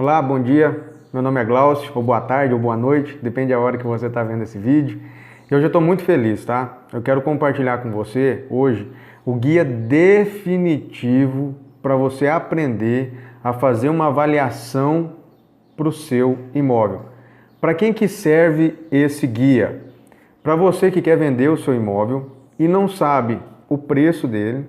Olá, bom dia. Meu nome é Glaucio, ou boa tarde, ou boa noite, depende da hora que você está vendo esse vídeo. E hoje eu estou muito feliz, tá? Eu quero compartilhar com você hoje o guia definitivo para você aprender a fazer uma avaliação para o seu imóvel. Para quem que serve esse guia? Para você que quer vender o seu imóvel e não sabe o preço dele,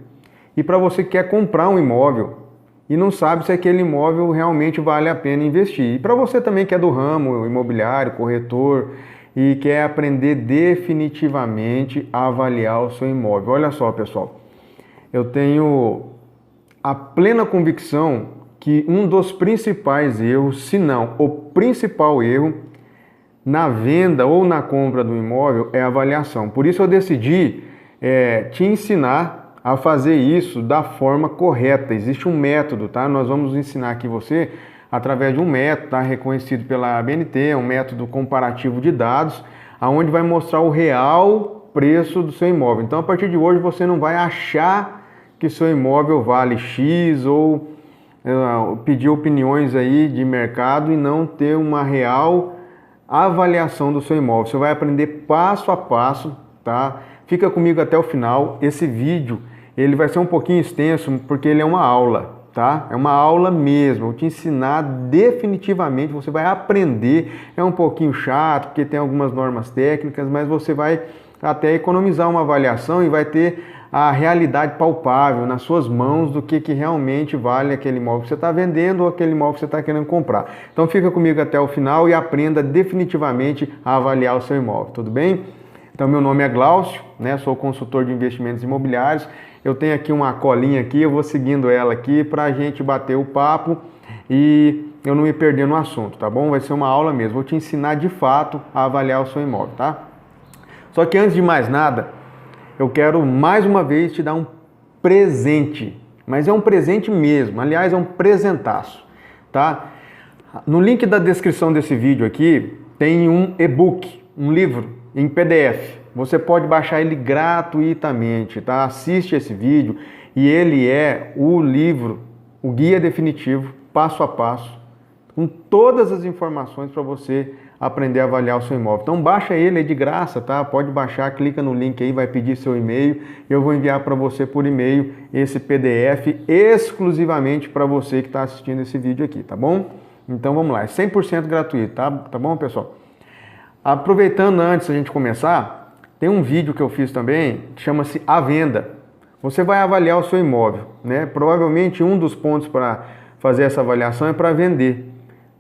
e para você que quer comprar um imóvel e não sabe se aquele imóvel realmente vale a pena investir. E para você também que é do ramo imobiliário, corretor e quer aprender definitivamente a avaliar o seu imóvel. Olha só, pessoal, eu tenho a plena convicção que um dos principais erros, se não o principal erro, na venda ou na compra do imóvel é a avaliação. Por isso eu decidi te ensinar a fazer isso da forma correta. Existe um método, tá? Nós vamos ensinar aqui você através de um método, tá? Reconhecido pela ABNT, é um método comparativo de dados, aonde vai mostrar o real preço do seu imóvel. Então, a partir de hoje, você não vai achar que seu imóvel vale X ou pedir opiniões aí de mercado e não ter uma real avaliação do seu imóvel. Você vai aprender passo a passo, tá? Fica comigo até o final. Esse vídeo ele vai ser um pouquinho extenso porque ele é uma aula, tá? É uma aula mesmo. Eu vou te ensinar definitivamente, você vai aprender. É um pouquinho chato porque tem algumas normas técnicas, mas você vai até economizar uma avaliação e vai ter a realidade palpável nas suas mãos do que realmente vale aquele imóvel que você está vendendo ou aquele imóvel que você está querendo comprar. Então fica comigo até o final e aprenda definitivamente a avaliar o seu imóvel, tudo bem? Então meu nome é Glaucio, né? Sou consultor de investimentos imobiliários. Eu tenho aqui uma colinha aqui, eu vou seguindo ela aqui para a gente bater o papo e eu não me perder no assunto, tá bom? Vai ser uma aula mesmo, vou te ensinar de fato a avaliar o seu imóvel, tá? Só que antes de mais nada, eu quero mais uma vez te dar um presente, mas é um presente mesmo, aliás é um presentaço, tá? No link da descrição desse vídeo aqui tem um e-book, um livro em PDF. Você pode baixar ele gratuitamente, tá? Assiste esse vídeo e ele é o livro, o guia definitivo, passo a passo, com todas as informações para você aprender a avaliar o seu imóvel. Então baixa ele, é de graça, tá? Pode baixar, clica no link aí, vai pedir seu e-mail e eu vou enviar para você por e-mail esse PDF exclusivamente para você que está assistindo esse vídeo aqui, tá bom? Então vamos lá, é 100% gratuito, tá bom, pessoal? Aproveitando antes da gente começar, tem um vídeo que eu fiz também que chama-se A Venda. Você vai avaliar o seu imóvel, né? Provavelmente um dos pontos para fazer essa avaliação é para vender.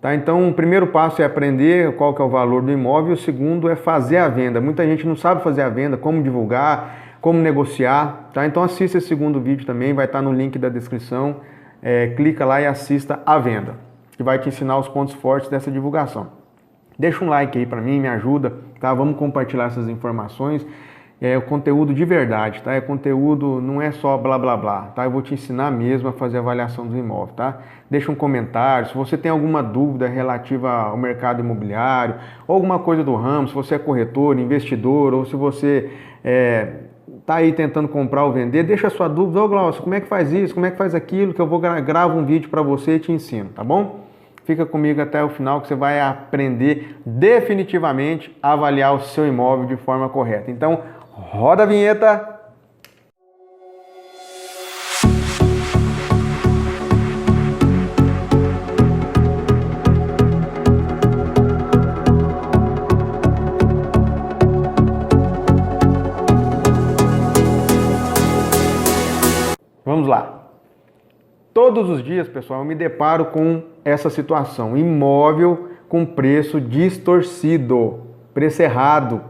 Tá? Então, o primeiro passo é aprender qual que é o valor do imóvel e o segundo é fazer a venda. Muita gente não sabe fazer a venda, como divulgar, como negociar. Tá? Então, assista esse segundo vídeo também, vai estar no link da descrição. Clica lá e assista a venda, que vai te ensinar os pontos fortes dessa divulgação. Deixa um like aí para mim, me ajuda, tá? Vamos compartilhar essas informações. É o conteúdo de verdade, tá? É conteúdo, não é só blá blá blá, tá? Eu vou te ensinar mesmo a fazer a avaliação do imóvel, tá? Deixa um comentário, se você tem alguma dúvida relativa ao mercado imobiliário, ou alguma coisa do ramo, se você é corretor, investidor, ou se você tá aí tentando comprar ou vender, deixa a sua dúvida. Ô Glaucio, como é que faz isso, como é que faz aquilo, que eu vou gravo um vídeo para você e te ensino, tá bom? Fica comigo até o final que você vai aprender definitivamente a avaliar o seu imóvel de forma correta. Então, roda a vinheta! Vamos lá! Todos os dias, pessoal, eu me deparo com essa situação, imóvel com preço distorcido, preço errado.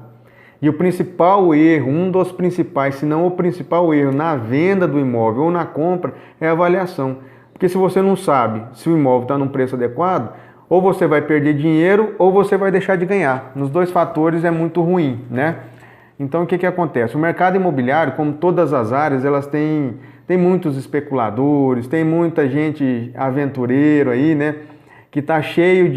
E o principal erro, um dos principais, se não o principal erro na venda do imóvel ou na compra é a avaliação. Porque se você não sabe se o imóvel está num preço adequado, ou você vai perder dinheiro ou você vai deixar de ganhar. Nos dois fatores é muito ruim, né? Então o que acontece? O mercado imobiliário, como todas as áreas, elas têm muitos especuladores, tem muita gente aventureiro aí, né? Que está cheio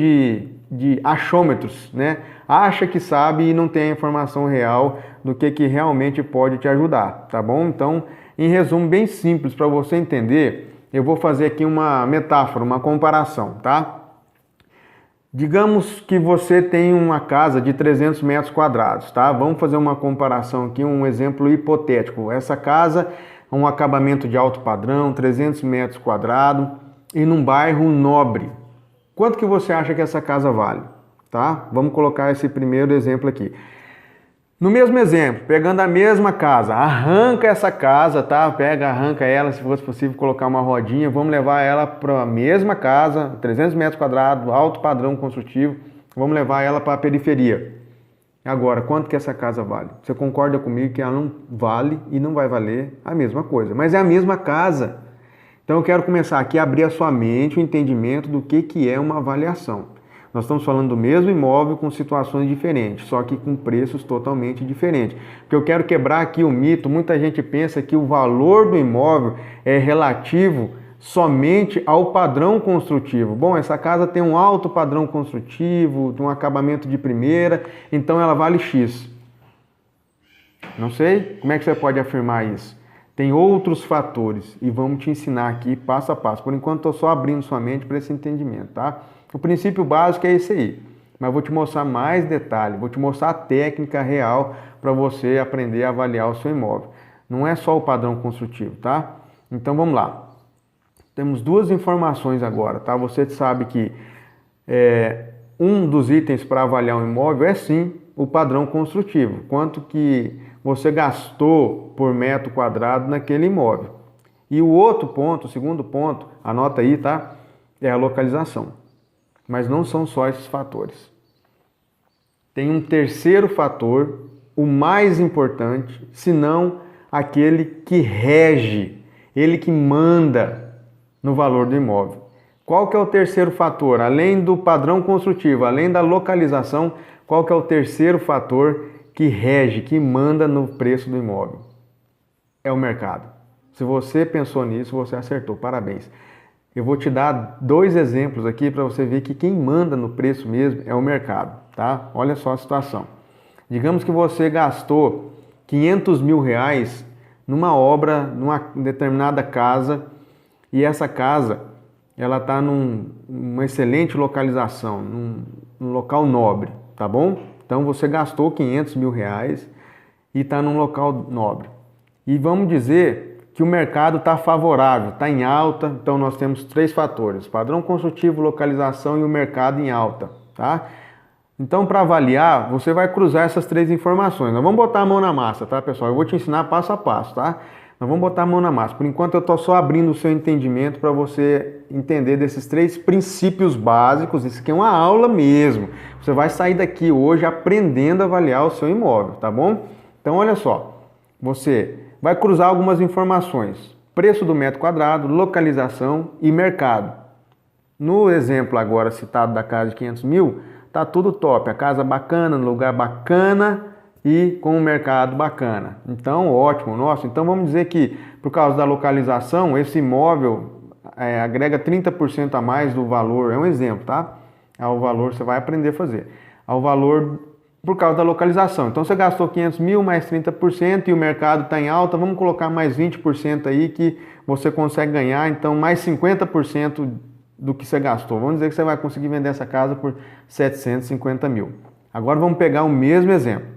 de achômetros, né? Acha que sabe e não tem a informação real do que realmente pode te ajudar, tá bom? Então, em resumo bem simples para você entender, eu vou fazer aqui uma metáfora, uma comparação, tá? Digamos que você tem uma casa de 300 metros quadrados, tá? Vamos fazer uma comparação aqui, um exemplo hipotético. Essa casa é um acabamento de alto padrão, 300 metros quadrados e num bairro nobre. Quanto que você acha que essa casa vale? Tá? Vamos colocar esse primeiro exemplo aqui. No mesmo exemplo, pegando a mesma casa, arranca essa casa, tá? Arranca ela, se fosse possível colocar uma rodinha, vamos levar ela para a mesma casa, 300 metros quadrados, alto padrão construtivo, vamos levar ela para a periferia. Agora, quanto que essa casa vale? Você concorda comigo que ela não vale e não vai valer a mesma coisa, mas é a mesma casa. Então eu quero começar aqui a abrir a sua mente, o entendimento do que é uma avaliação. Nós estamos falando do mesmo imóvel com situações diferentes, só que com preços totalmente diferentes. Porque eu quero quebrar aqui o mito, muita gente pensa que o valor do imóvel é relativo somente ao padrão construtivo. Bom, essa casa tem um alto padrão construtivo, um acabamento de primeira, então ela vale X. Não sei, como é que você pode afirmar isso? Tem outros fatores e vamos te ensinar aqui passo a passo. Por enquanto estou só abrindo sua mente para esse entendimento, tá? O princípio básico é esse aí, mas vou te mostrar mais detalhes, vou te mostrar a técnica real para você aprender a avaliar o seu imóvel. Não é só o padrão construtivo, tá? Então vamos lá. Temos duas informações agora, tá? Você sabe que um dos itens para avaliar um imóvel é sim o padrão construtivo, quanto que você gastou por metro quadrado naquele imóvel. E o outro ponto, o segundo ponto, anota aí, tá? É a localização. Mas não são só esses fatores. Tem um terceiro fator, o mais importante, se não aquele que rege, ele que manda no valor do imóvel. Qual que é o terceiro fator? Além do padrão construtivo, além da localização, qual que é o terceiro fator que rege, que manda no preço do imóvel? É o mercado. Se você pensou nisso, você acertou. Parabéns. Eu vou te dar dois exemplos aqui para você ver que quem manda no preço mesmo é o mercado, tá? Olha só a situação. Digamos que você gastou 500 mil reais numa obra, numa determinada casa, e essa casa ela está numa excelente localização, num local nobre, tá bom? Então você gastou 500 mil reais e está num local nobre. E vamos dizer que o mercado está favorável, está em alta, então nós temos três fatores: padrão construtivo, localização e o mercado em alta, tá? Então, para avaliar, você vai cruzar essas três informações. Nós vamos botar a mão na massa, tá, pessoal? Eu vou te ensinar passo a passo, tá? Nós vamos botar a mão na massa. Por enquanto, eu estou só abrindo o seu entendimento para você entender desses três princípios básicos. Isso aqui é uma aula mesmo. Você vai sair daqui hoje aprendendo a avaliar o seu imóvel, tá bom? Então, olha só. Você vai cruzar algumas informações: preço do metro quadrado, localização e mercado. No exemplo agora citado da casa de 500 mil, tá tudo top, a casa bacana, no lugar bacana e com um mercado bacana. Então, ótimo, nossa. Então vamos dizer que por causa da localização, esse imóvel agrega 30% a mais do valor, é um exemplo, tá? Ao valor, você vai aprender a fazer. Ao valor por causa da localização. Então você gastou 500 mil mais 30% e o mercado está em alta, vamos colocar mais 20% aí que você consegue ganhar, então mais 50% do que você gastou. Vamos dizer que você vai conseguir vender essa casa por 750 mil. Agora vamos pegar o mesmo exemplo.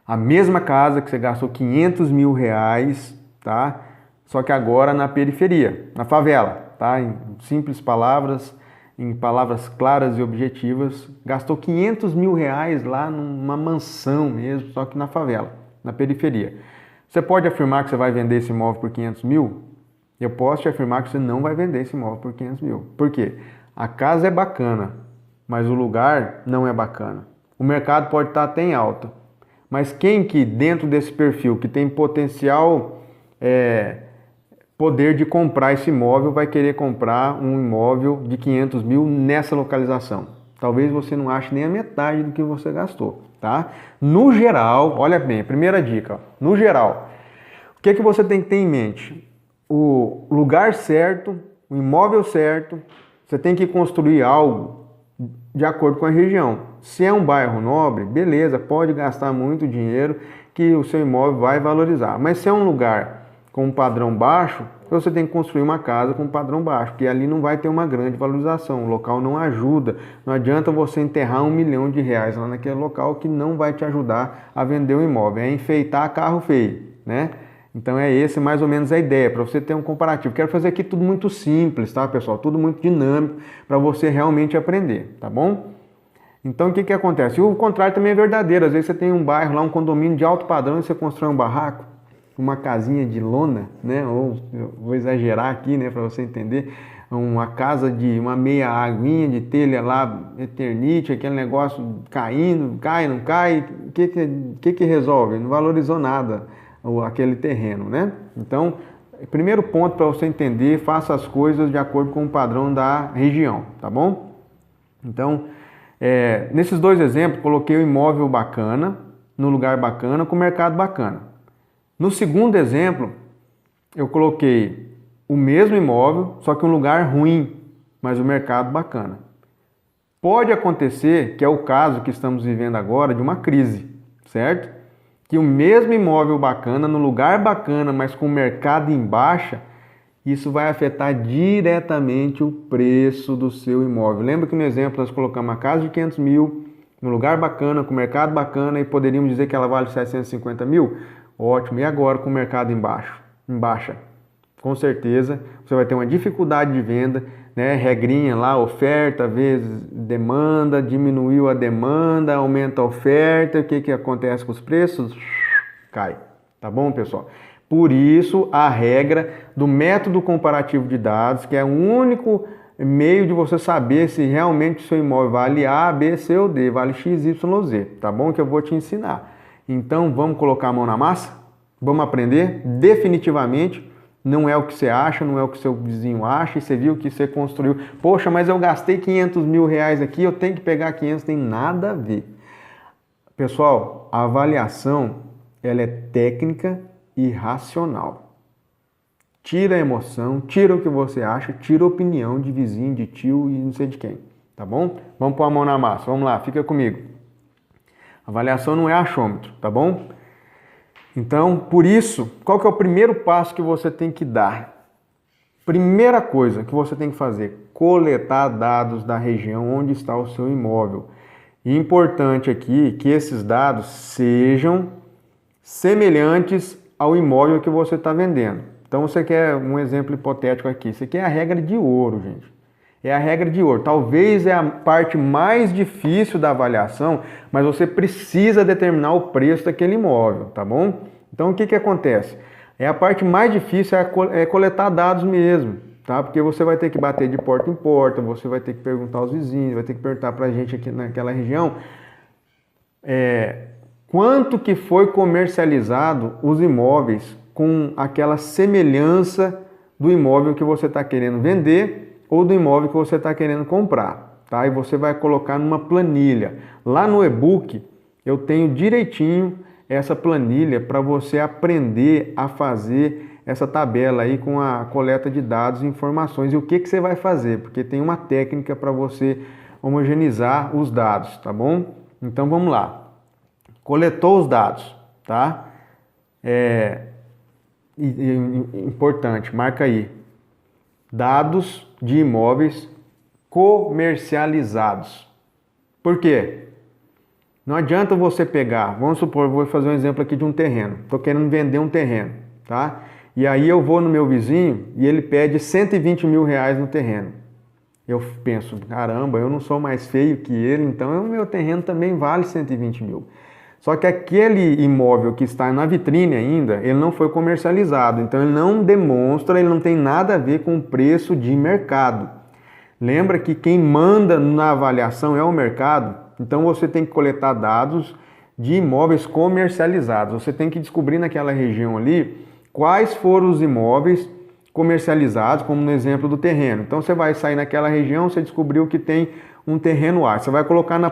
A mesma casa que você gastou 500 mil reais, tá? Só que agora na periferia, na favela, tá? Em simples palavras, em palavras claras e objetivas, gastou 500 mil reais lá numa mansão mesmo, só que na favela, na periferia. Você pode afirmar que você vai vender esse imóvel por 500 mil? Eu posso te afirmar que você não vai vender esse imóvel por 500 mil. Por quê? A casa é bacana, mas o lugar não é bacana. O mercado pode estar até em alta, mas quem que dentro desse perfil, que tem potencial poder de comprar esse imóvel, vai querer comprar um imóvel de 500 mil nessa localização? Talvez você não ache nem a metade do que você gastou, tá? No geral, olha bem, primeira dica, ó, no geral, o que você tem que ter em mente? O lugar certo, o imóvel certo, você tem que construir algo de acordo com a região. Se é um bairro nobre, beleza, pode gastar muito dinheiro que o seu imóvel vai valorizar. Mas se é um lugar com um padrão baixo, você tem que construir uma casa com padrão baixo, porque ali não vai ter uma grande valorização, o local não ajuda. Não adianta você enterrar R$1 milhão lá naquele local que não vai te ajudar a vender o imóvel, é enfeitar carro feio, né? Então é esse mais ou menos a ideia, para você ter um comparativo. Quero fazer aqui tudo muito simples, tá, pessoal? Tudo muito dinâmico para você realmente aprender, tá bom? Então o que acontece? E o contrário também é verdadeiro. Às vezes você tem um bairro lá, um condomínio de alto padrão e você constrói um barraco, uma casinha de lona, né? Ou eu vou exagerar aqui, né, para você entender, uma casa de uma meia aguinha de telha lá, eternite, aquele negócio caindo, cai, não cai. O que resolve? Não valorizou nada aquele terreno, né? Então, primeiro ponto para você entender, faça as coisas de acordo com o padrão da região, tá bom? Então, nesses dois exemplos, coloquei o imóvel bacana, no lugar bacana, com o mercado bacana. No segundo exemplo, eu coloquei o mesmo imóvel, só que um lugar ruim, mas o mercado bacana. Pode acontecer, que é o caso que estamos vivendo agora, de uma crise, certo? Que o mesmo imóvel bacana, no lugar bacana, mas com o mercado em baixa, isso vai afetar diretamente o preço do seu imóvel. Lembra que no exemplo nós colocamos uma casa de 500 mil, no lugar bacana, com o mercado bacana, e poderíamos dizer que ela vale 750 mil? Ótimo. E agora com o mercado em baixa? Com certeza você vai ter uma dificuldade de venda, né? Regrinha lá, oferta vezes demanda, diminuiu a demanda, aumenta a oferta, o que acontece com os preços? Cai, tá bom, pessoal? Por isso a regra do método comparativo de dados, que é o único meio de você saber se realmente o seu imóvel vale A, B, C ou D, vale X, Y, Z, tá bom? Que eu vou te ensinar. Então vamos colocar a mão na massa? Vamos aprender? Definitivamente. Não é o que você acha, não é o que seu vizinho acha, e você viu que você construiu. Poxa, mas eu gastei 500 mil reais aqui, eu tenho que pegar 500, tem nada a ver. Pessoal, a avaliação, ela é técnica e racional. Tira a emoção, tira o que você acha, tira a opinião de vizinho, de tio e não sei de quem, tá bom? Vamos pôr a mão na massa, vamos lá, fica comigo. Avaliação não é achômetro, tá bom? Então, por isso, qual que é o primeiro passo que você tem que dar? Primeira coisa que você tem que fazer, coletar dados da região onde está o seu imóvel. E importante aqui que esses dados sejam semelhantes ao imóvel que você está vendendo. Então, você quer um exemplo hipotético aqui. Isso aqui é a regra de ouro, gente. É a regra de ouro. Talvez é a parte mais difícil da avaliação, mas você precisa determinar o preço daquele imóvel, tá bom? Então o que acontece? A parte mais difícil é coletar dados mesmo, tá? Porque você vai ter que bater de porta em porta, você vai ter que perguntar aos vizinhos, vai ter que perguntar pra gente aqui naquela região quanto que foi comercializado os imóveis com aquela semelhança do imóvel que você está querendo vender ou do imóvel que você está querendo comprar, tá? E você vai colocar numa planilha. Lá no e-book eu tenho direitinho essa planilha para você aprender a fazer essa tabela aí com a coleta de dados e informações. E o que você vai fazer? Porque tem uma técnica para você homogeneizar os dados, tá bom? Então vamos lá. Coletou os dados, tá? Importante, marca aí. Dados de imóveis comercializados. Por quê? Não adianta você pegar, vamos supor, vou fazer um exemplo aqui de um terreno. Estou querendo vender um terreno, tá? E aí eu vou no meu vizinho e ele pede 120 mil reais no terreno. Eu penso, caramba, eu não sou mais feio que ele, então o meu terreno também vale 120 mil. Só que aquele imóvel que está na vitrine ainda, ele não foi comercializado, então ele não demonstra, ele não tem nada a ver com o preço de mercado. Lembra que quem manda na avaliação é o mercado, então você tem que coletar dados de imóveis comercializados. Você tem que descobrir naquela região ali quais foram os imóveis comercializados, como no exemplo do terreno. Então você vai sair naquela região, você descobriu que tem um terreno A, você vai colocar na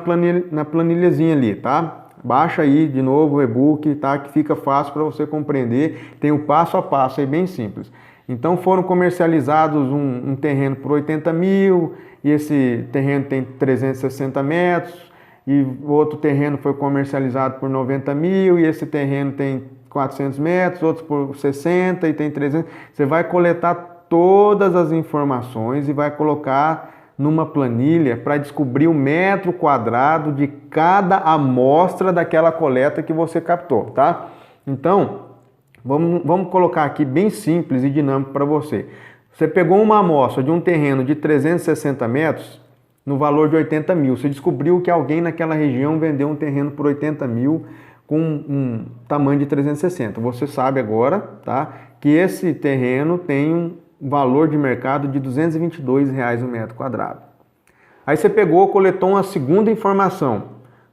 planilhazinha ali, tá? Baixa aí de novo o e-book, tá? Que fica fácil para você compreender. Tem o passo a passo aí bem simples. Então foram comercializados um terreno por 80 mil, e esse terreno tem 360 metros, e o outro terreno foi comercializado por 90 mil, e esse terreno tem 400 metros, outros por 60 e tem 300. Você vai coletar todas as informações e vai colocar numa planilha para descobrir o metro quadrado de cada amostra daquela coleta que você captou, tá? Então, vamos colocar aqui bem simples e dinâmico para você. Você pegou uma amostra de um terreno de 360 metros no valor de 80 mil. Você descobriu que alguém naquela região vendeu um terreno por 80 mil com um tamanho de 360. Você sabe agora, tá, que esse terreno tem um valor de mercado de R$ 222 o metro quadrado. Aí você pegou, coletou uma segunda informação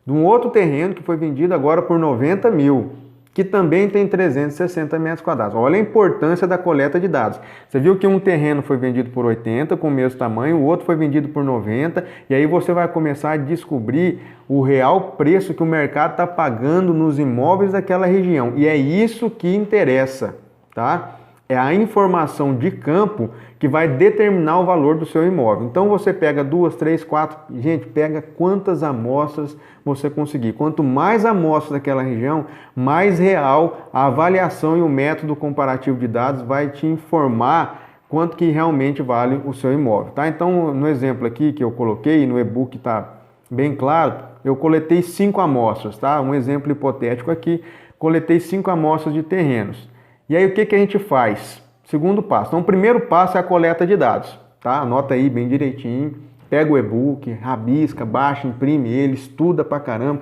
de um outro terreno que foi vendido agora por 90 mil, que também tem 360 metros quadrados. Olha a importância da coleta de dados. Você viu que um terreno foi vendido por 80, com o mesmo tamanho, o outro foi vendido por 90, e aí você vai começar a descobrir o real preço que o mercado está pagando nos imóveis daquela região. E é isso que interessa, tá? É a informação de campo que vai determinar o valor do seu imóvel. Então você pega 2, 3, 4, gente, pega quantas amostras você conseguir. Quanto mais amostras daquela região, mais real a avaliação e o método comparativo de dados vai te informar quanto que realmente vale o seu imóvel, tá? Então, no exemplo aqui que eu coloquei, no e-book está bem claro, eu coletei 5 amostras, tá? Um exemplo hipotético aqui, coletei 5 amostras de terrenos. E aí o que a gente faz? Segundo passo. Então o primeiro passo é a coleta de dados, tá? Anota aí bem direitinho, pega o e-book, rabisca, baixa, imprime ele, estuda pra caramba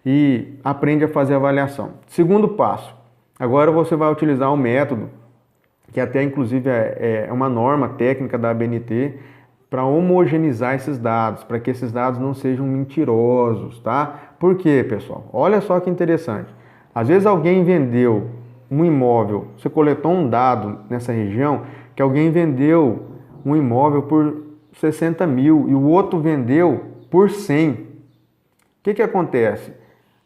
e aprende a fazer a avaliação. Segundo passo. Agora você vai utilizar um método, que até inclusive é uma norma técnica da ABNT, para homogeneizar esses dados, para que esses dados não sejam mentirosos, tá? Por quê, pessoal? Olha só que interessante. Às vezes alguém vendeu um imóvel, você coletou um dado nessa região que alguém vendeu um imóvel por 60 mil e o outro vendeu por 100. O que acontece?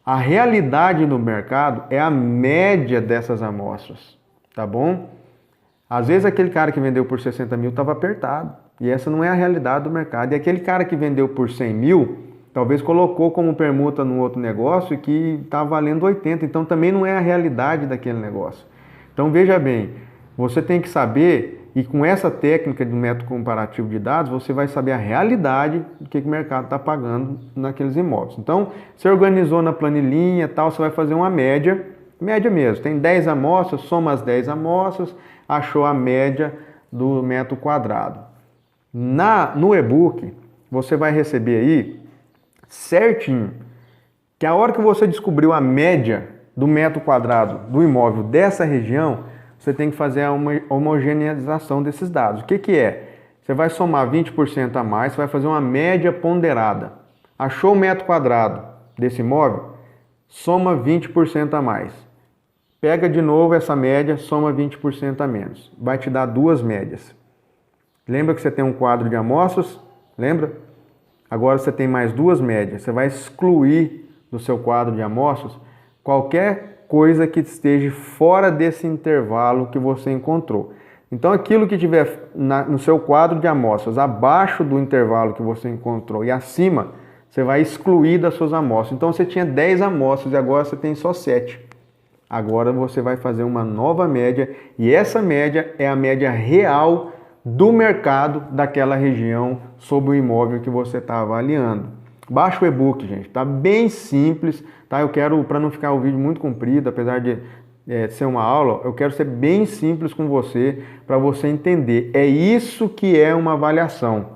A realidade no mercado é a média dessas amostras, tá bom? Às vezes aquele cara que vendeu por 60 mil estava apertado e essa não é a realidade do mercado. E aquele cara que vendeu por 100 mil talvez colocou como permuta num outro negócio que está valendo 80, então também não é a realidade daquele negócio. Então veja bem, você tem que saber, e com essa técnica do método comparativo de dados, você vai saber a realidade do que o mercado está pagando naqueles imóveis. Então, você organizou na planilhinha, tal, você vai fazer uma média mesmo, tem 10 amostras, soma as 10 amostras, achou a média do metro quadrado. No e-book, você vai receber aí certinho, que a hora que você descobriu a média do metro quadrado do imóvel dessa região, você tem que fazer a homogeneização desses dados. O que é? Você vai somar 20% a mais, você vai fazer uma média ponderada. Achou o metro quadrado desse imóvel? Soma 20% a mais. Pega de novo essa média, soma 20% a menos. Vai te dar duas médias. Lembra que você tem um quadro de amostras? Lembra? Agora você tem mais duas médias. Você vai excluir do seu quadro de amostras qualquer coisa que esteja fora desse intervalo que você encontrou. Então aquilo que tiver no seu quadro de amostras abaixo do intervalo que você encontrou e acima, você vai excluir das suas amostras. Então você tinha 10 amostras e agora você tem só 7. Agora você vai fazer uma nova média e essa média é a média real do mercado daquela região sobre o imóvel que você está avaliando. Baixa o e-book, gente, tá bem simples, tá? Eu quero, para não ficar o vídeo muito comprido, apesar de ser uma aula, eu quero ser bem simples com você, para você entender. É isso que é uma avaliação.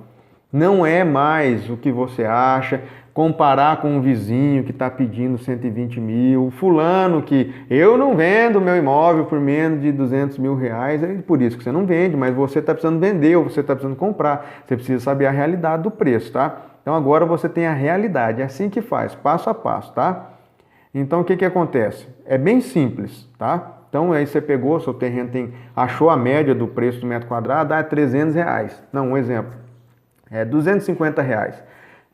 Não é mais o que você acha, comparar com um vizinho que está pedindo 120 mil, fulano que eu não vendo meu imóvel por menos de 200 mil reais, é por isso que você não vende, mas você está precisando vender ou você está precisando comprar, você precisa saber a realidade do preço, tá? Então agora você tem a realidade, é assim que faz, passo a passo, tá? Então o que acontece? É bem simples, tá? Então aí você pegou, seu terreno achou a média do preço do metro quadrado, é 300 reais, não, um exemplo, é 250 reais.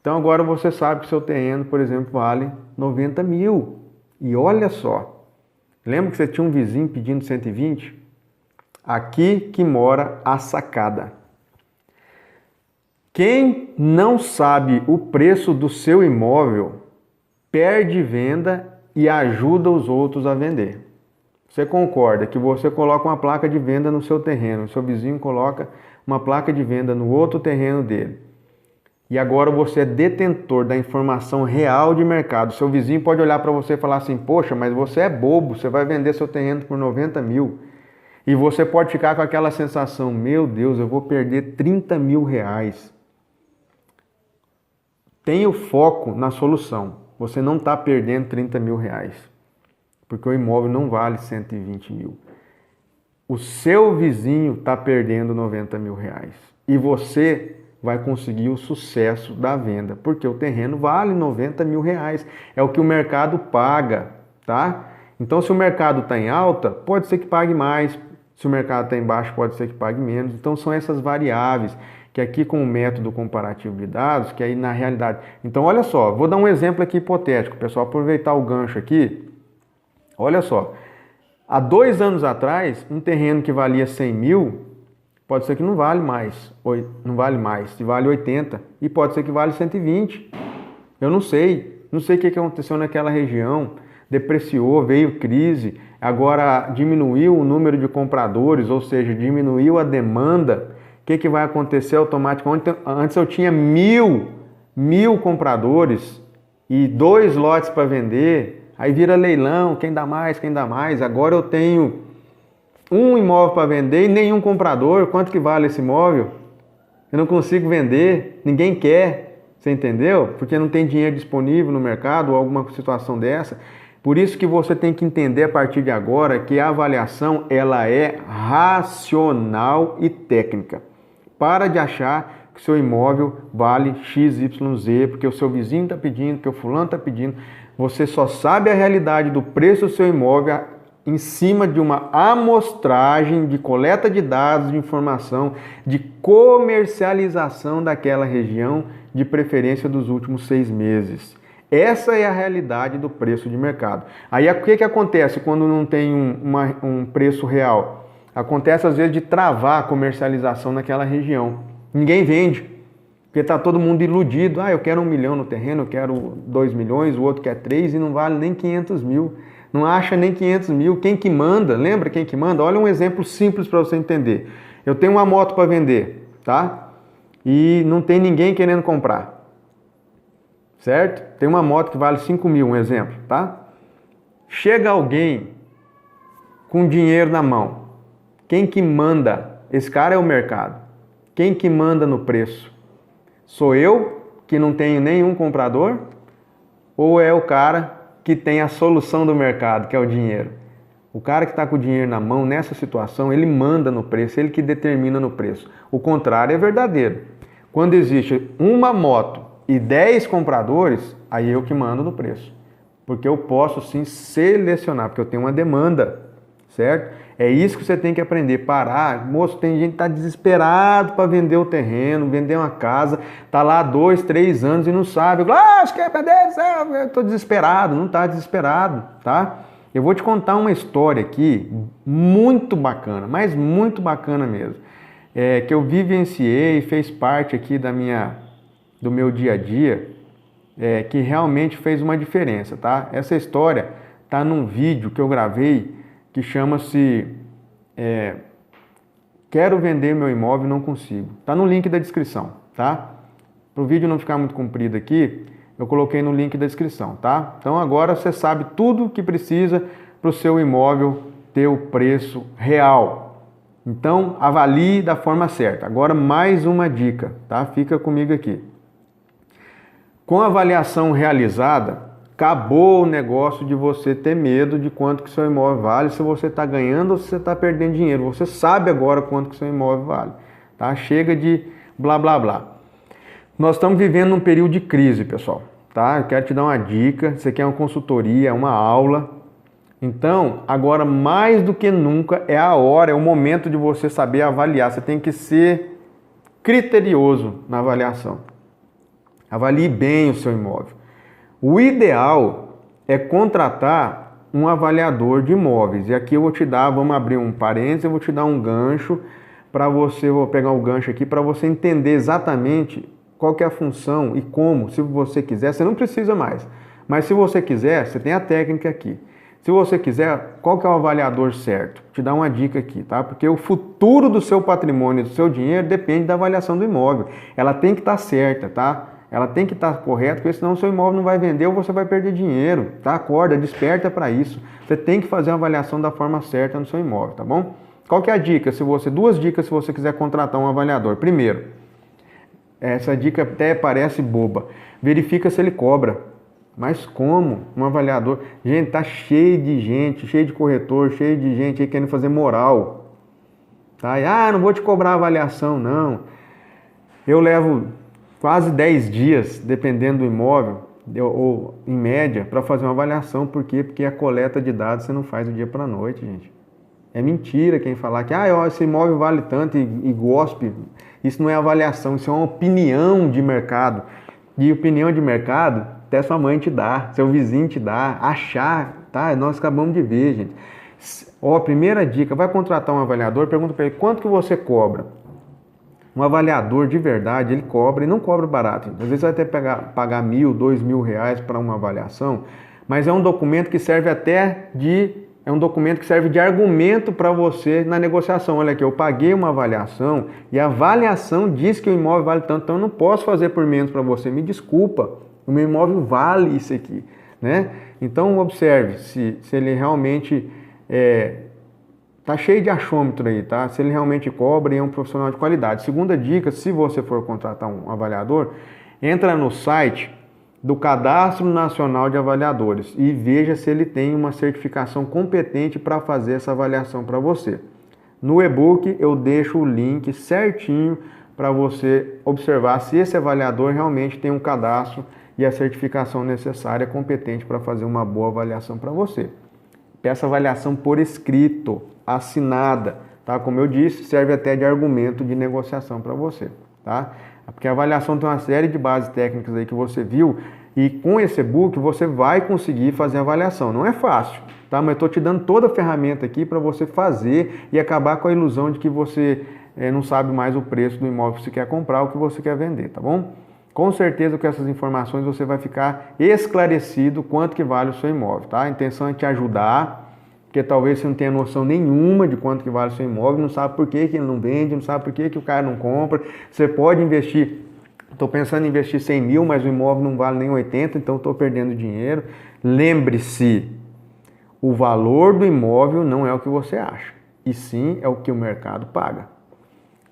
Então agora você sabe que seu terreno, por exemplo, vale 90 mil. E olha só, lembra que você tinha um vizinho pedindo 120? Aqui que mora a sacada. Quem não sabe o preço do seu imóvel, perde venda e ajuda os outros a vender. você concorda que você coloca uma placa de venda no seu terreno, o seu vizinho coloca uma placa de venda no outro terreno dele, e agora você é detentor da informação real de mercado. Seu vizinho pode olhar para você e falar assim, poxa, mas você é bobo, você vai vender seu terreno por 90 mil. E você pode ficar com aquela sensação, meu Deus, eu vou perder 30 mil reais. Tenha o foco na solução. Você não está perdendo 30 mil reais, porque o imóvel não vale 120 mil. O seu vizinho está perdendo 90 mil reais. E você vai conseguir o sucesso da venda, porque o terreno vale 90 mil reais. É o que o mercado paga, tá? Então, se o mercado está em alta, pode ser que pague mais. Se o mercado está em baixo, pode ser que pague menos. Então, são essas variáveis que aqui com o método comparativo de dados, que aí na realidade... Então, olha só, vou dar um exemplo aqui hipotético, pessoal, aproveitar o gancho aqui. Olha só, há 2 anos atrás, um terreno que valia 100 mil, pode ser que não vale mais, se vale 80, e pode ser que vale 120. Eu não sei o que aconteceu naquela região, depreciou, veio crise, agora diminuiu o número de compradores, ou seja, diminuiu a demanda. O que vai acontecer automaticamente? Antes eu tinha mil compradores e 2 lotes para vender, aí vira leilão, quem dá mais, quem dá mais. Agora eu tenho um imóvel para vender e nenhum comprador. Quanto que vale esse imóvel? Eu não consigo vender, ninguém quer, você entendeu? Porque não tem dinheiro disponível no mercado ou alguma situação dessa. Por isso que você tem que entender a partir de agora que a avaliação ela é racional e técnica. Para de achar que seu imóvel vale XYZ, porque o seu vizinho está pedindo, porque o fulano está pedindo. Você só sabe a realidade do preço do seu imóvel em cima de uma amostragem de coleta de dados, de informação, de comercialização daquela região, de preferência dos últimos 6 meses. Essa é a realidade do preço de mercado. Aí o que acontece quando não tem um preço real? Acontece às vezes de travar a comercialização naquela região. Ninguém vende, porque está todo mundo iludido. Eu quero 1 milhão no terreno, eu quero 2 milhões, o outro quer 3 e não vale nem 500 mil. Não acha nem 500 mil. Quem que manda? Lembra quem que manda? Olha um exemplo simples para você entender. Eu tenho uma moto para vender, tá? E não tem ninguém querendo comprar. Certo? Tem uma moto que vale 5 mil, um exemplo, tá? Chega alguém com dinheiro na mão. Quem que manda? Esse cara é o mercado. Quem que manda no preço? Sou eu, que não tenho nenhum comprador? Ou é o cara que tem a solução do mercado, que é o dinheiro? O cara que está com o dinheiro na mão, nessa situação, ele manda no preço, ele que determina no preço. O contrário é verdadeiro. Quando existe uma moto e 10 compradores, aí eu que mando no preço. Porque eu posso sim selecionar, porque eu tenho uma demanda, certo? É isso que você tem que aprender, parar. Moço, tem gente que está desesperado para vender o terreno, vender uma casa, está lá 2, 3 anos e não sabe. Acho que é perder, eu estou desesperado. Não está desesperado, tá? Eu vou te contar uma história aqui muito bacana, mas muito bacana mesmo. Que eu vivenciei, fez parte aqui do meu dia a dia, que realmente fez uma diferença, tá? Essa história tá num vídeo que eu gravei que chama-se Quero vender meu imóvel e não consigo. Tá no link da descrição, tá? Para o vídeo não ficar muito comprido aqui, eu coloquei no link da descrição, tá? Então agora você sabe tudo o que precisa para o seu imóvel ter o preço real. Então avalie da forma certa. Agora mais uma dica, tá? Fica comigo aqui. Com a avaliação realizada, acabou o negócio de você ter medo de quanto que seu imóvel vale, se você está ganhando ou se você está perdendo dinheiro. Você sabe agora quanto que seu imóvel vale, tá? Chega de blá blá blá. Nós estamos vivendo um período de crise, pessoal, tá? Eu quero te dar uma dica, isso aqui é uma consultoria, é uma aula. Então, agora mais do que nunca é a hora, é o momento de você saber avaliar. Você tem que ser criterioso na avaliação. Avalie bem o seu imóvel. O ideal é contratar um avaliador de imóveis. E aqui eu vou te dar, vamos abrir um parênteses, eu vou te dar um gancho para você, vou pegar um gancho aqui para você entender exatamente qual que é a função e como, se você quiser, você não precisa mais. Mas se você quiser, você tem a técnica aqui. Se você quiser, qual que é o avaliador certo? Te dar uma dica aqui, tá? Porque o futuro do seu patrimônio, do seu dinheiro, depende da avaliação do imóvel. Ela tem que estar certa, tá? Ela tem que estar correta, porque senão o seu imóvel não vai vender ou você vai perder dinheiro, tá? Acorda, desperta para isso. Você tem que fazer a avaliação da forma certa no seu imóvel, tá bom? Qual que é a dica? Duas dicas se você quiser contratar um avaliador. Primeiro, essa dica até parece boba. Verifica se ele cobra. Mas como? Um avaliador? Gente, tá cheio de gente, cheio de corretor, cheio de gente aí querendo fazer moral. Tá? Não vou te cobrar avaliação, não. Eu levo quase 10 dias, dependendo do imóvel, ou em média, para fazer uma avaliação. Por quê? Porque a coleta de dados você não faz do dia para a noite, gente. É mentira quem falar que esse imóvel vale tanto e gospe. Isso não é avaliação, isso é uma opinião de mercado. E opinião de mercado, até sua mãe te dá, seu vizinho te dá, achar, tá? Nós acabamos de ver, gente. Primeira dica, vai contratar um avaliador, pergunta para ele, quanto que você cobra? Um avaliador de verdade, ele cobra e não cobra barato. Às vezes vai ter que pagar R$1.000, R$2.000 para uma avaliação, mas é um documento que serve de argumento para você na negociação. Olha aqui, eu paguei uma avaliação e a avaliação diz que o imóvel vale tanto, então eu não posso fazer por menos para você. Me desculpa, o meu imóvel vale isso aqui, né? Então observe se ele realmente tá cheio de achômetro aí, tá? Se ele realmente cobra e é um profissional de qualidade. Segunda dica, se você for contratar um avaliador, entra no site do Cadastro Nacional de Avaliadores e veja se ele tem uma certificação competente para fazer essa avaliação para você. No e-book eu deixo o link certinho para você observar se esse avaliador realmente tem um cadastro e a certificação necessária, competente para fazer uma boa avaliação para você. Peça avaliação por escrito, assinada, tá? Como eu disse, serve até de argumento de negociação para você, tá? Porque a avaliação tem uma série de bases técnicas aí que você viu e com esse e-book você vai conseguir fazer a avaliação. Não é fácil, tá? Mas eu estou te dando toda a ferramenta aqui para você fazer e acabar com a ilusão de que você não sabe mais o preço do imóvel que você quer comprar ou que você quer vender, tá bom? Com certeza com essas informações você vai ficar esclarecido quanto que vale o seu imóvel, tá? A intenção é te ajudar, porque talvez você não tenha noção nenhuma de quanto que vale o seu imóvel, não sabe por que ele não vende, não sabe por que o cara não compra. Você pode investir, estou pensando em investir 100 mil, mas o imóvel não vale nem 80, então estou perdendo dinheiro. Lembre-se, o valor do imóvel não é o que você acha, e sim é o que o mercado paga.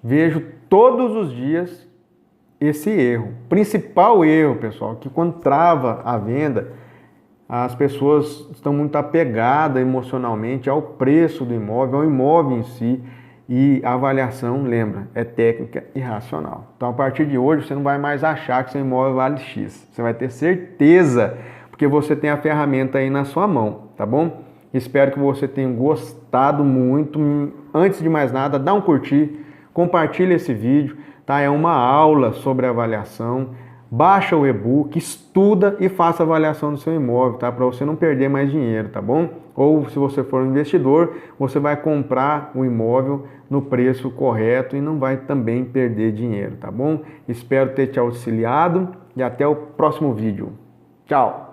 Vejo todos os dias esse erro. Principal erro, pessoal, que quando trava a venda, as pessoas estão muito apegadas emocionalmente ao preço do imóvel, ao imóvel em si, e a avaliação, lembra, é técnica e racional. Então, a partir de hoje, você não vai mais achar que seu imóvel vale X. Você vai ter certeza, porque você tem a ferramenta aí na sua mão, tá bom? Espero que você tenha gostado muito. Antes de mais nada, dá um curtir, compartilha esse vídeo, tá? É uma aula sobre avaliação. Baixa o e-book, estuda e faça a avaliação do seu imóvel, tá? Para você não perder mais dinheiro, tá bom? Ou se você for um investidor, você vai comprar o imóvel no preço correto e não vai também perder dinheiro, tá bom? Espero ter te auxiliado e até o próximo vídeo. Tchau!